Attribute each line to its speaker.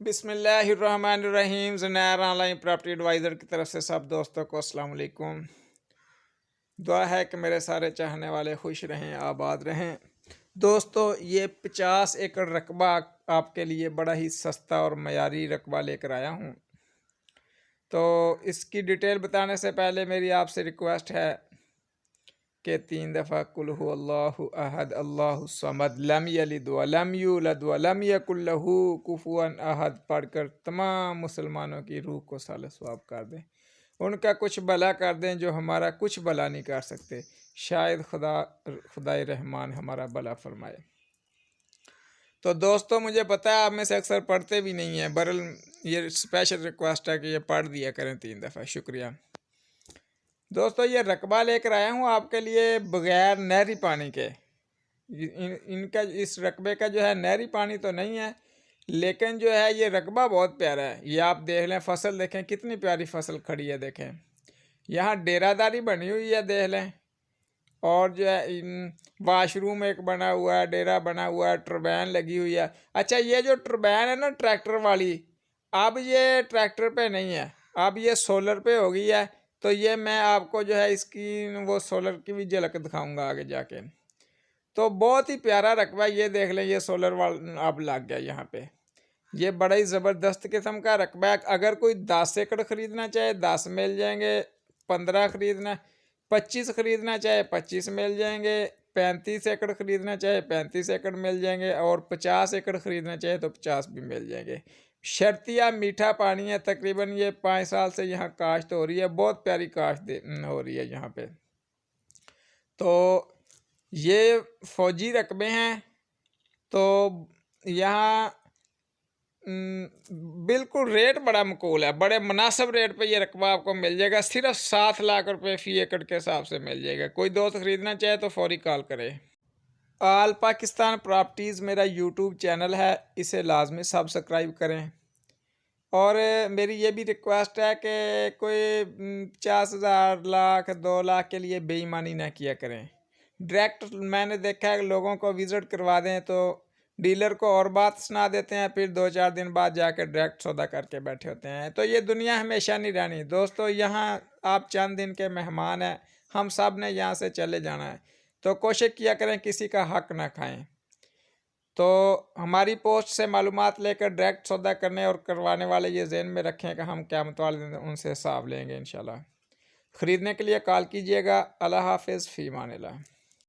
Speaker 1: बिस्मिल्लाहिर्रहमानिर्रहीम। Zunair online property adviser की तरफ से सब दोस्तों को अस्सलाम वालेकुम। दुआ है कि मेरे सारे चाहने वाले खुश रहें, आबाद रहें। दोस्तों, ये 50 एकड़ रकबा आपके लिए बड़ा ही सस्ता और मयारी रकबा लेकर आया हूँ। तो इसकी डिटेल बताने से पहले मेरी आपसे रिक्वेस्ट है कि 3 दफ़ा कुल हु अल्लाहु अहद अल्लाहु समद लम यलिद व लम यूलद व लम यकुल लहू कुफुवन अहद पढ़कर तमाम मुसलमानों की रूह को साले सवाब कर दें, उनका कुछ भला कर दें जो हमारा कुछ भला नहीं कर सकते। शायद खुदाई रहमान हमारा भला फरमाए। तो दोस्तों, मुझे पता है आप में से अक्सर पढ़ते भी नहीं हैं, बहरहाल ये स्पेशल रिक्वेस्ट है कि ये पढ़ दिया करें 3 दफ़ा। शुक्रिया। दोस्तों, ये रकबा लेकर आया हूँ आपके लिए बगैर नहरी पानी के। इनका इस रकबे का जो है नहरी पानी तो नहीं है, लेकिन जो है ये रकबा बहुत प्यारा है। ये आप देख लें, फसल देखें कितनी प्यारी फसल खड़ी है। देखें यहाँ डेरादारी बनी हुई है, देख लें। और जो है वाशरूम एक बना हुआ है, डेरा बना हुआ है, टर्बाइन लगी हुई है। अच्छा, ये जो टर्बाइन है ना ट्रैक्टर वाली, अब ये ट्रैक्टर पे नहीं है, अब ये सोलर पे हो गई है। तो ये मैं आपको जो है इसकी वो सोलर की भी झलक दिखाऊंगा आगे जाके। तो बहुत ही प्यारा रकबा, ये देख लें, ये सोलर वाला अब लग गया यहाँ पे। ये बड़ा ही ज़बरदस्त किस्म का रकबा है। अगर कोई 10 एकड़ ख़रीदना चाहे 10 मिल जाएंगे, 15 ख़रीदना 25 ख़रीदना चाहे 25 मिल जाएंगे, 35 एकड़ ख़रीदना चाहे 35 एकड़ मिल जाएंगे, और 50 एकड़ ख़रीदना चाहे तो 50 भी मिल जाएंगे। शर्तिया मीठा पानी है। तकरीबन ये 5 साल से यहाँ काश्त हो रही है, बहुत प्यारी काश्त हो रही है यहाँ पे। तो ये फौजी रकबे हैं। तो यहाँ बिल्कुल रेट बड़ा मकूल है, बड़े मुनासिब रेट पे ये रकबा आपको मिल जाएगा। सिर्फ 7 लाख रुपए फ़ी एकड़ के हिसाब से मिल जाएगा। कोई दोस्त ख़रीदना चाहे तो फौरी कॉल करे। ऑल पाकिस्तान प्रॉपर्टीज़ मेरा यूट्यूब चैनल है, इसे लाजमी सब्सक्राइब करें। और मेरी ये भी रिक्वेस्ट है कि कोई 50,000 लाख 2 लाख के लिए बेईमानी ना किया करें। डायरेक्ट मैंने देखा है लोगों को विज़िट करवा दें तो डीलर को और बात सुना देते हैं, फिर 2-4 दिन बाद जाकर डायरेक्ट सौदा करके बैठे होते हैं। तो ये दुनिया हमेशा नहीं रहनी दोस्तों। यहाँ आप चंद दिन के मेहमान हैं, हम सब ने यहाँ से चले जाना है। तो कोशिश किया करें किसी का हक ना खाएं। तो हमारी पोस्ट से मालूमात लेकर डायरेक्ट सौदा करने और करवाने वाले ये ज़हन में रखें कि हम क़यामत वाले दिन उनसे हिसाब लेंगे इंशाल्लाह। ख़रीदने के लिए कॉल कीजिएगा। अल्लाह हाफ़िज़, फ़ी अमान अल्लाह।